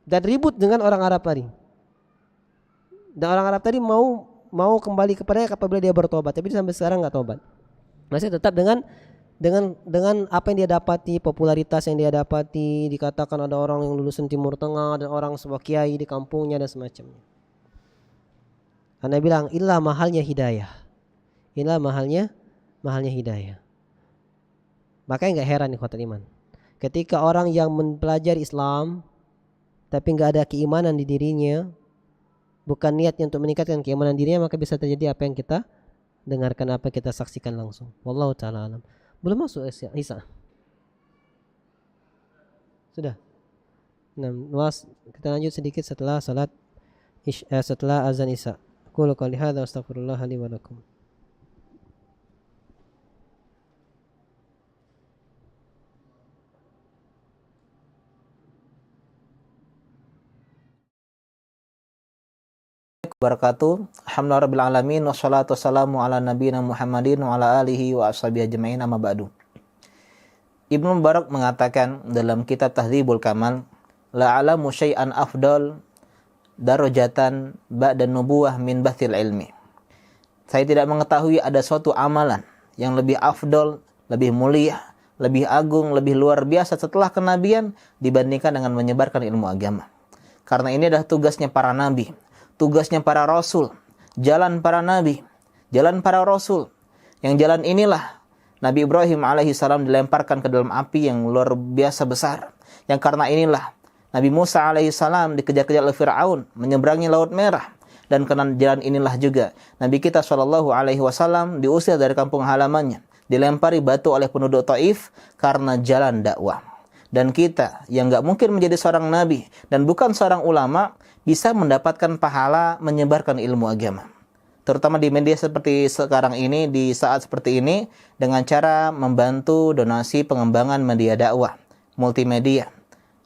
dan ribut dengan orang Arab tadi. Dan orang Arab tadi mau kembali kepadanya apabila dia bertobat, tapi sampai sekarang nggak tobat. Masih tetap dengan apa yang dia dapati, popularitas yang dia dapati, dikatakan ada orang yang lulusan Timur Tengah dan orang sebuah kiai di kampungnya dan semacamnya. Anda bilang inilah mahalnya hidayah. Inilah mahalnya hidayah. Makanya nggak heran nih ikhwatul iman, ketika orang yang mempelajari Islam tapi nggak ada keimanan di dirinya, bukan niatnya untuk meningkatkan keimanan dirinya, maka bisa terjadi apa yang kita dengarkan, apa yang kita saksikan langsung. Wallahu taala alam. Belum masuk Isa. Sudah. Nah, kita lanjut sedikit setelah salat setelah azan Isya. Qul qouli hadza astaghfirullah li wa lakum. Barakatuh. Alhamdulillah rabbil alamin wassalatu wassalamu ala nabiyina Muhammadin wa ala alihi wa ashabihi ajma'in, amma ba'du. Ibnu Mubarak mengatakan dalam kitab Tahdzibul Kamal, la alamu syai'an afdal darajatan ba'da nubuwah min bathil ilmi. Saya tidak mengetahui ada suatu amalan yang lebih afdal, lebih mulia, lebih agung, lebih luar biasa setelah kenabian dibandingkan dengan menyebarkan ilmu agama. Karena ini adalah tugasnya para nabi, tugasnya para rasul, jalan para nabi, jalan para rasul. Yang jalan inilah Nabi Ibrahim alaihissalam dilemparkan ke dalam api yang luar biasa besar. Yang karena inilah Nabi Musa alaihissalam dikejar-kejar oleh Fir'aun, menyeberangi Laut Merah. Dan karena jalan inilah juga Nabi kita SAW diusir dari kampung halamannya, dilempari batu oleh penduduk Taif karena jalan dakwah. Dan kita yang gak mungkin menjadi seorang nabi dan bukan seorang ulama bisa mendapatkan pahala menyebarkan ilmu agama. Terutama di media seperti sekarang ini, di saat seperti ini, dengan cara membantu donasi pengembangan media dakwah, multimedia.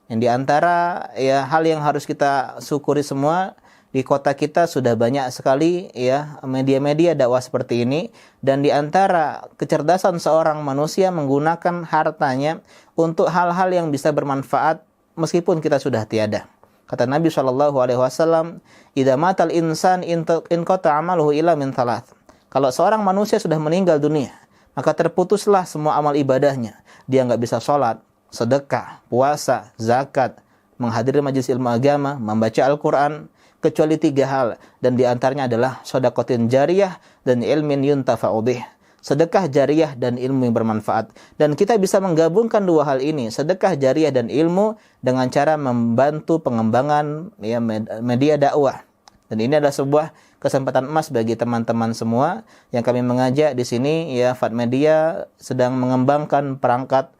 Yang diantara ya hal yang harus kita syukuri semua, di kota kita sudah banyak sekali ya media-media dakwah seperti ini, dan di antara kecerdasan seorang manusia menggunakan hartanya untuk hal-hal yang bisa bermanfaat meskipun kita sudah tiada. Kata Nabi SAW, "Idza matal insan inqata amaluhu illa min thalath." Kalau seorang manusia sudah meninggal dunia, maka terputuslah semua amal ibadahnya. Dia enggak bisa sholat, sedekah, puasa, zakat, menghadiri majelis ilmu agama, membaca Al-Quran, kecuali 3 hal, dan di antaranya adalah shadaqatin jariyah dan ilmin yuntafa'u bih. Sedekah jariyah dan ilmu yang bermanfaat. Dan kita bisa menggabungkan 2 hal ini, sedekah jariyah dan ilmu, dengan cara membantu pengembangan ya, media dakwah. Dan ini adalah sebuah kesempatan emas bagi teman-teman semua yang kami mengajak di sini ya, Fat Media sedang mengembangkan perangkat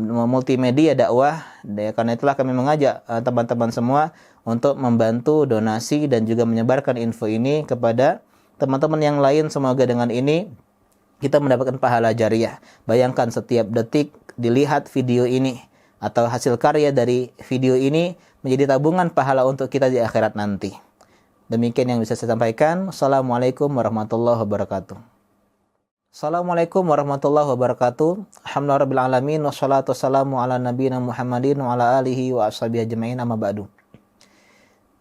multimedia dakwah. Karena itulah kami mengajak teman-teman semua untuk membantu donasi dan juga menyebarkan info ini kepada teman-teman yang lain. Semoga dengan ini kita mendapatkan pahala jariah. Bayangkan setiap detik dilihat video ini atau hasil karya dari video ini menjadi tabungan pahala untuk kita di akhirat nanti. Demikian yang bisa saya sampaikan. Assalamualaikum warahmatullahi wabarakatuh. Assalamualaikum warahmatullahi wabarakatuh. Alhamdulillahirabbil alamin wassalatu wassalamu ala nabiyina Muhammadin wa ala alihi wa ashabihi ajmain amma ba'du.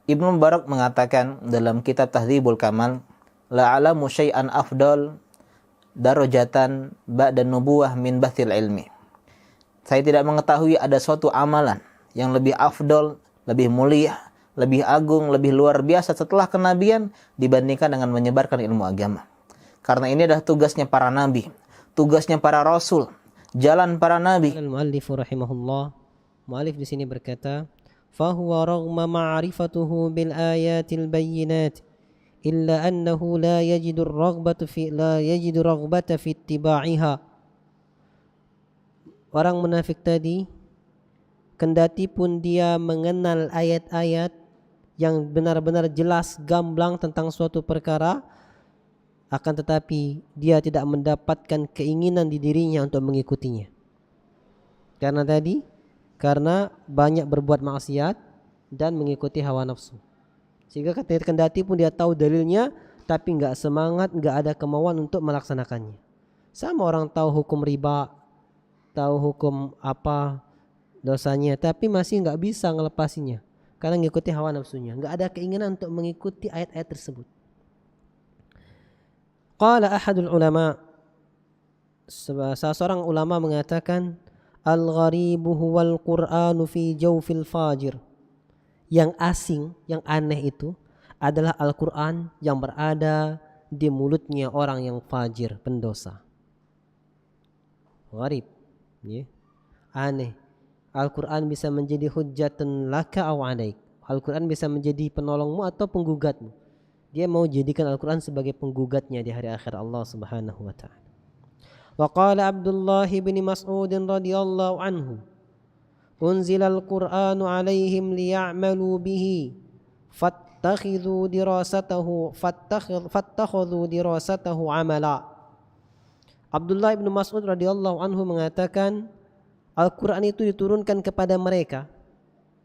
Ibnu Mubarak mengatakan dalam kitab Tahdzibul Kamal, la alamu syai'an afdal darajatan ba'da nubuwah min bathil ilmi. Saya tidak mengetahui ada suatu amalan yang lebih afdal, lebih mulia, lebih agung, lebih luar biasa setelah kenabian dibandingkan dengan menyebarkan ilmu agama. Karena ini adalah tugasnya para nabi, tugasnya para rasul, jalan para nabi. Al-muallif rahimahullah, muallif di sini berkata, "Fahuwa raghma ma'rifatuhu bil ayatil bayyinat illa annahu la yajidu raghbata fi ittiba'iha." Orang munafik tadi, kendati pun dia mengenal ayat-ayat yang benar-benar jelas gamblang tentang suatu perkara, akan tetapi dia tidak mendapatkan keinginan di dirinya untuk mengikutinya. Karena banyak berbuat maksiat dan mengikuti hawa nafsu. Sehingga kendati pun dia tahu dalilnya, tapi enggak semangat, enggak ada kemauan untuk melaksanakannya. Sama orang tahu hukum riba, tahu hukum apa dosanya, tapi masih enggak bisa ngelepasinya karena mengikuti hawa nafsunya, enggak ada keinginan untuk mengikuti ayat-ayat tersebut. Qala ahadul ulama, salah seorang ulama mengatakan, al-gharibu huwal Qur'anu fi jawfil fajir. Yang asing, yang aneh itu adalah Al-Quran yang berada di mulutnya orang yang fajir, pendosa. Gharib, ya. Aneh. Al-Quran bisa menjadi hujjatun laka aw alaik. Al-Quran bisa menjadi penolongmu atau penggugatmu. Dia mau jadikan Al-Quran sebagai penggugatnya di hari akhir Allah Subhanahu wa ta'ala. Wa qala Abdullah bin Mas'ud radhiyallahu anhu, unzilal Qur'anu alaihim liya'malu bihi fattakhidhu dirasatahu amala. Abdullah bin Mas'ud radhiyallahu anhu mengatakan, Al-Quran itu diturunkan kepada mereka,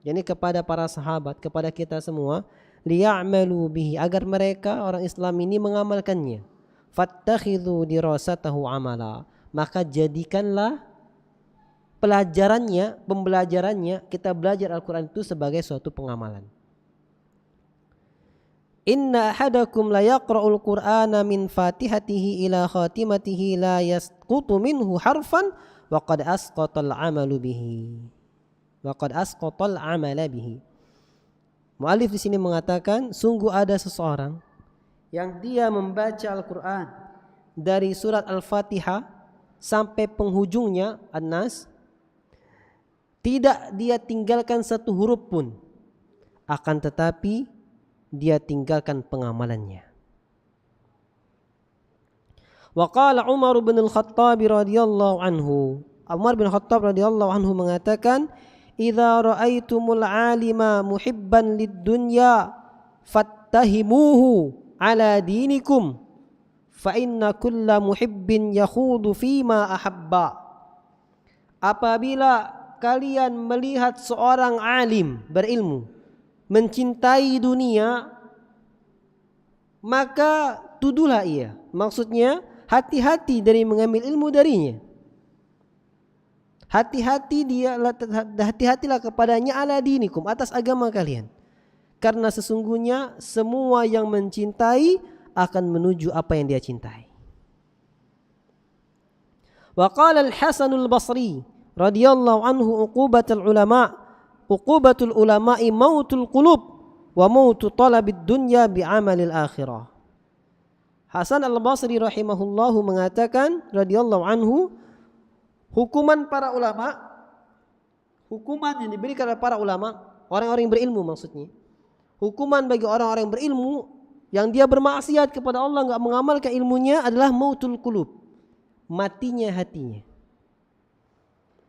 yakni kepada para sahabat, kepada kita semua, liya'malu bihi, agar mereka orang Islam ini mengamalkannya. Fattakhidhu dirasatahu amala, maka jadikanlah pembelajarannya, kita belajar Al-Quran itu sebagai suatu pengamalan. Inna ahadakum la yaqra'ul Qur'ana min fatihatihi ila khatimatihi la yasqutu minhu harfan wa qad asqatal amala bihi. Mu'allif di sini mengatakan, sungguh ada seseorang yang dia membaca Al-Quran dari surat Al-Fatihah sampai penghujungnya An-Nas, tidak dia tinggalkan satu huruf pun, akan tetapi dia tinggalkan pengamalannya. Wa qala Umar bin Al-Khattab radhiyallahu anhu, Umar bin Khattab radhiyallahu anhu mengatakan, idza ra'aitumul 'alima muhibban lid-dunya fattahimuhu ala dinikum fa inna kulla muhibbin yakhudu fima ahabba. Apabila kalian melihat seorang alim berilmu mencintai dunia, maka tuduhlah ia. Maksudnya hati-hati dari mengambil ilmu darinya. Hati-hatilah kepadanya ala dinikum, atas agama kalian. Karena sesungguhnya semua yang mencintai akan menuju apa yang dia cintai. Wa qala Al-Hasanul Basri radhiyallahu anhu, uqubatul ulama'i mautul qulub wa mautu talabid dunya bi'amalil akhirah. Hasan Al-Basri rahimahullahu mengatakan radhiyallahu anhu, hukuman para ulama, hukuman yang diberikan oleh para ulama, orang-orang yang berilmu maksudnya, hukuman bagi orang-orang yang berilmu yang dia bermaksiat kepada Allah, enggak mengamalkan ilmunya, adalah mautul qulub, matinya hatinya.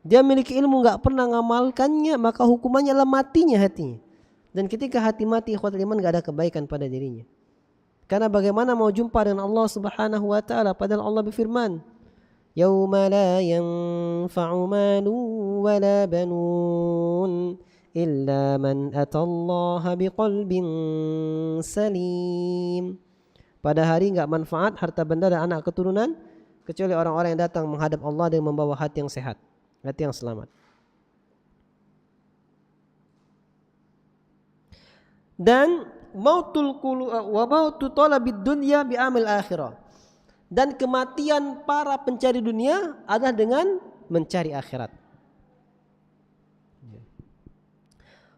Dia memiliki ilmu enggak pernah mengamalkannya, maka hukumannya adalah matinya hatinya. Dan ketika hati mati, ikhwatul iman, enggak ada kebaikan pada dirinya. Karena bagaimana mau jumpa dengan Allah Subhanahu wa taala padahal Allah berfirman, "Yauma la yanfa'u malu wa la banun illa man atallaha biqalbin salim." Pada hari enggak manfaat harta benda dan anak keturunan kecuali orang-orang yang datang menghadap Allah dengan membawa hati yang sehat, hati yang selamat. Dan mautul wa mautu talabid dunya bi amil akhirah. Dan kematian para pencari dunia adalah dengan mencari akhirat.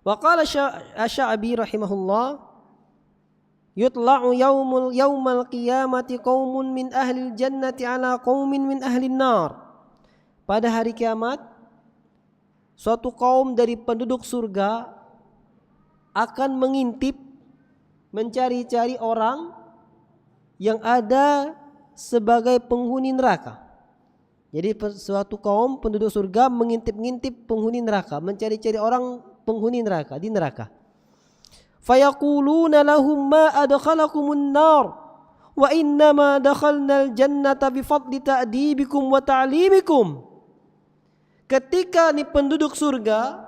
Wa qala Asy-Sya'bi rahimahullah, yutla'u yaumal qiyamati qaumun min ahlil jannati ala qaumin min ahlin nar. Pada hari kiamat suatu kaum dari penduduk surga akan mengintip mencari-cari orang yang ada sebagai penghuni neraka. Jadi suatu kaum penduduk surga mengintip-ngintip penghuni neraka, mencari-cari orang penghuni neraka di neraka. Fayaquluna lahum ma adkhalakumun nar wa innama dakhalnal jannata bifadli ta'dibikum wa ta'limikum. Ketika nih penduduk surga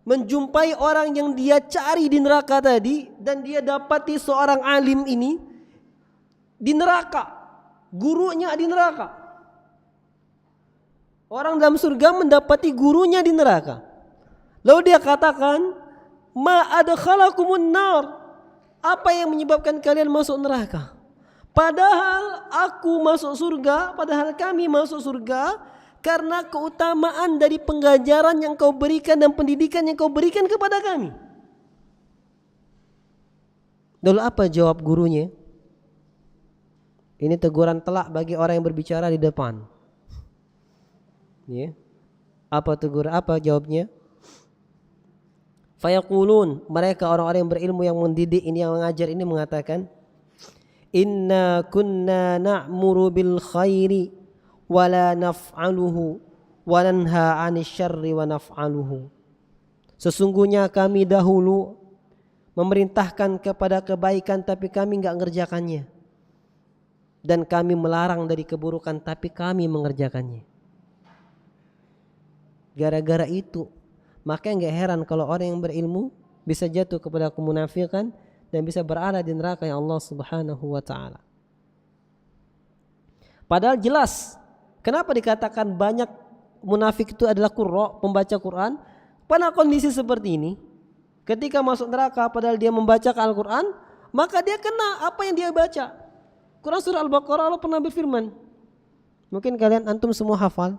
menjumpai orang yang dia cari di neraka tadi dan dia dapati seorang alim ini di neraka, gurunya di neraka. Orang dalam surga mendapati gurunya di neraka. Lalu dia katakan, "Ma adkhalakumun nar." Apa yang menyebabkan kalian masuk neraka? Padahal aku masuk surga, padahal kami masuk surga karena keutamaan dari pengajaran yang kau berikan dan pendidikan yang kau berikan kepada kami. Lalu apa jawab gurunya? Ini teguran telak bagi orang yang berbicara di depan. Ya. Apa jawabnya? Fayaqulun, mereka orang-orang yang berilmu yang mendidik ini, yang mengajar ini mengatakan, "Inna kunna na'muru bil khairi wala naf'aluhu wa nanha 'anil syarri wa naf'aluhu." Sesungguhnya kami dahulu memerintahkan kepada kebaikan tapi kami enggak mengerjakannya. Dan kami melarang dari keburukan tapi kami mengerjakannya. Gara-gara itu, maka enggak heran kalau orang yang berilmu bisa jatuh kepada kemunafikan dan bisa berada di neraka yang Allah Subhanahu wa taala. Padahal jelas kenapa dikatakan banyak munafik itu adalah qurra, pembaca Quran? Pada kondisi seperti ini, ketika masuk neraka padahal dia membaca Al-Quran, maka dia kena apa yang dia baca. Quran surah Al-Baqarah Allah pernah berfirman. Mungkin kalian antum semua hafal.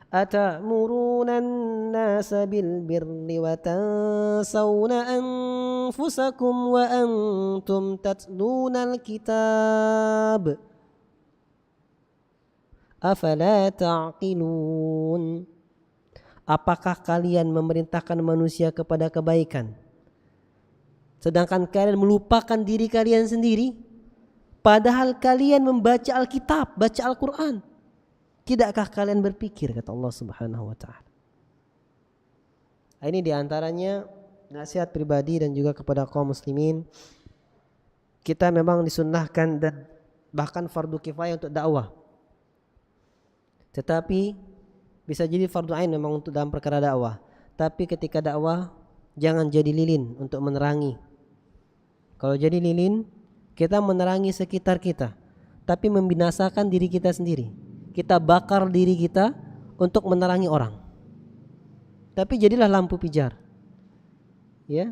Atamuruna an-nasa bil birri wa tansawna anfusakum wa antum tatluna al-kitab. Afala ta'qilun. Apakah kalian memerintahkan manusia kepada kebaikan sedangkan kalian melupakan diri kalian sendiri? Padahal kalian membaca Alkitab, baca Al-Quran. Tidakkah kalian berpikir, kata Allah Subhanahu wa ta'ala. Ini diantaranya nasihat pribadi dan juga kepada kaum muslimin. Kita memang disunnahkan dan bahkan fardu kifayah untuk dakwah. Tetapi bisa jadi fardu ain memang untuk dalam perkara dakwah. Tapi ketika dakwah jangan jadi lilin untuk menerangi. Kalau jadi lilin, kita menerangi sekitar kita, tapi membinasakan diri kita sendiri. Kita bakar diri kita untuk menerangi orang. Tapi jadilah lampu pijar. Ya,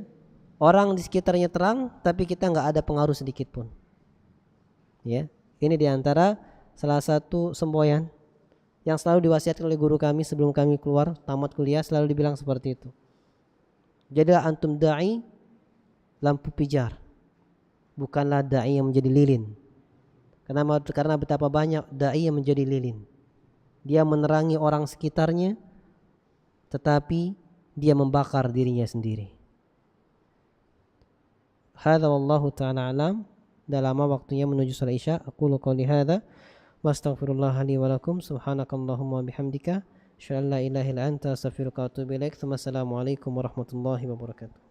orang di sekitarnya terang, tapi kita nggak ada pengaruh sedikit pun. Ya, ini diantara salah satu semboyan yang selalu diwasiatkan oleh guru kami sebelum kami keluar tamat kuliah, selalu dibilang seperti itu. Jadilah antum da'i lampu pijar, bukanlah da'i yang menjadi lilin. Karena betapa banyak da'i yang menjadi lilin. Dia menerangi orang sekitarnya, tetapi dia membakar dirinya sendiri. Hadza wallahu ta'ala alam. Dah lama waktunya menuju salat Isya. Aqulu qouli hadza wa astaghfirullah li wa lakum. Subhanakallahumma wa bihamdika asyhadu an la ilaha illa anta astaghfiruka wa atubu ilaik. Assalamualaikum warahmatullahi wabarakatuh.